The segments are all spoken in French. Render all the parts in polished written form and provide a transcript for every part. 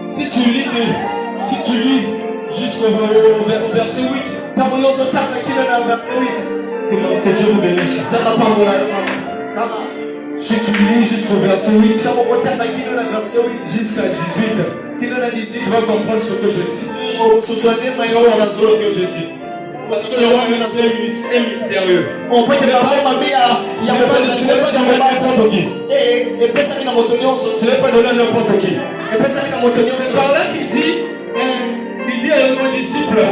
Si tu lis jusqu'au verset 8, que Dieu vous bénisse. Si tu lis jusqu'au verset 8 jusqu'à 18, tu vas comprendre ce que je dis. Parce que le roi est mystérieux. Ce n'est pas donné à n'importe qui. C'est par là qu'il dit à nos disciples,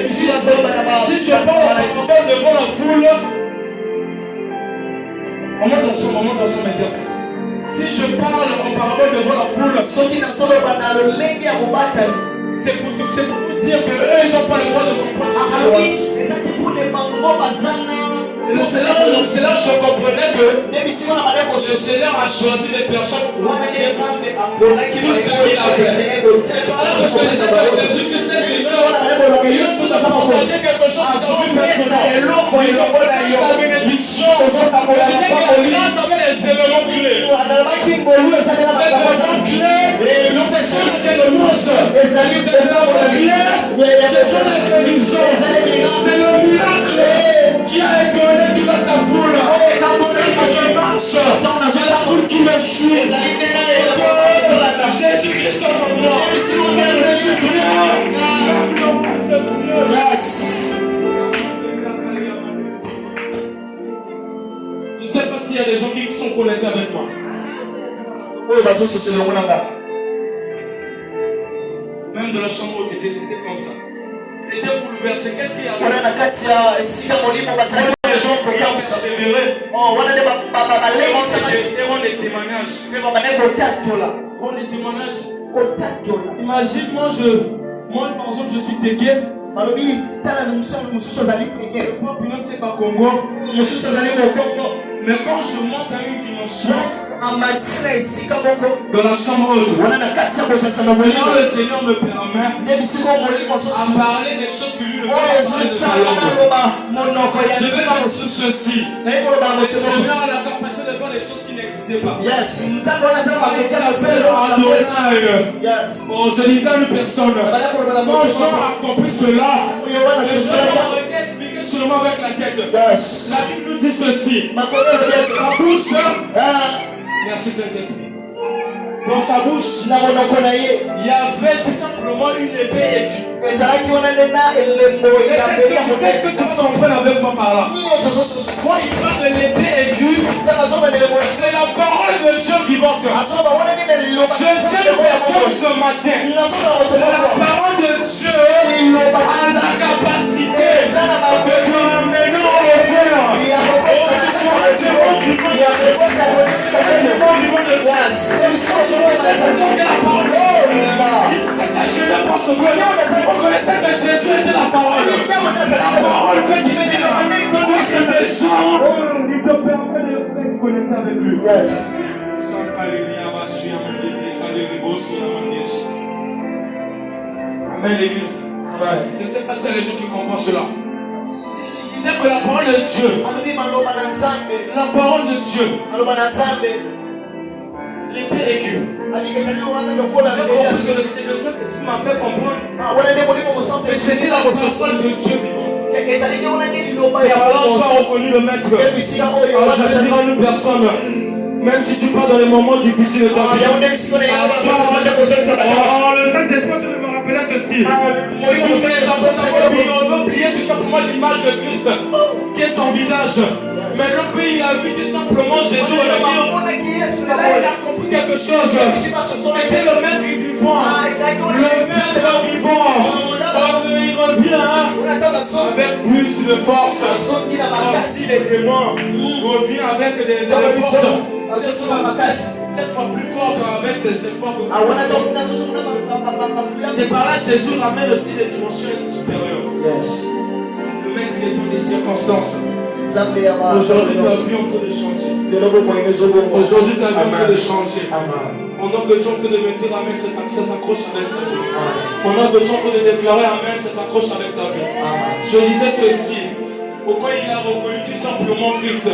si je parle en parabole devant la foule, on monte ensemble maintenant. Si je parle en parabole devant la foule, c'est pour vous dire qu'eux, ils n'ont pas le droit de comprendre ce que c'est là où je comprenais que le Seigneur a choisi des personnes pour tout ce qu'il a fait. C'est par là que je disais que Jésus-Christ est Seigneur. Et lorsque nous avons partagé quelque chose, nous avons vu la bénédiction. Je disais que grâce avait des éléments clés. Ces éléments clés, c'est sur les éléments. Ces éléments clés, c'est sur l'intelligence. C'est le miracle qui a été donné qui va ta foule. Je marche, c'est la foule qui me suit. Jésus-Christ en moi. Je ne sais pas s'il y a des gens qui sont connectés avec moi. Même de la chambre où tu étais, c'était comme ça. C'était bouleversé. Qu'est-ce qu'il y a? Les gens pour persévérer. Devant des témoignages. Imagine, moi par exemple, je suis Téké. C'est pas Congo. Mais quand je monte à une dimension, dans la chambre haute, Seigneur, le Seigneur me permet à parler des choses que lui ne veut pas parler de sa langue. Je vais dire tout ceci. Le Seigneur a la capacité de faire des choses qui n'existaient pas. Bon, je disais à une personne, quand Jean a compris cela, le Seigneur aurait expliqué seulement avec la tête. La Bible nous dit ceci. La bouche, merci Saint-Esprit. Dans sa bouche, il y avait tout simplement une épée aiguë. Qu'est-ce que tu comprends avec moi par là? Quand il parle de l'épée aiguë, c'est la parole de Dieu vivante. Je tiens une personne ce matin. La parole de Dieu a la capacité de te ramener au cœur. Je ne pense qu'on connaissait que Jésus était la parole. La parole fait du ciel. C'est des gens qui te permettent d'être connecté avec lui. Amen l'église. Je ne sais pas si c'est les gens qui comprennent cela. Il disait que la parole de Dieu, la parole de Dieu, l'épée aiguë. Le Saint-Esprit m'a fait comprendre que c'était la personne de Dieu vivante. C'est alors j'ai reconnu le maître. Alors je vais dire à une personne, même si tu pars dans les moments difficiles de ta vie, le Saint-Esprit me rappelait ceci. On veut oublier tout simplement l'image de Christ, qui est son visage. Mais le pays a vu tout simplement Jésus revenir. Il a compris quelque chose. C'était le maître vivant. Le maître vivant. Il revient avec plus de force. Aussi les démons revient avec des forces. Cette fois plus forte avec ses fortes. C'est par là que Jésus ramène aussi les dimensions supérieures. Le maître malgré toutes les circonstances. Aujourd'hui, ta vie est en train de changer. Aujourd'hui, ta vie est en train de changer. Pendant que tu es en train de me dire Amen, ça s'accroche avec ta vie. Pendant que tu es en train de déclarer Amen, ça s'accroche avec ta vie. Je disais ceci. Pourquoi il a reconnu tout simplement Christ?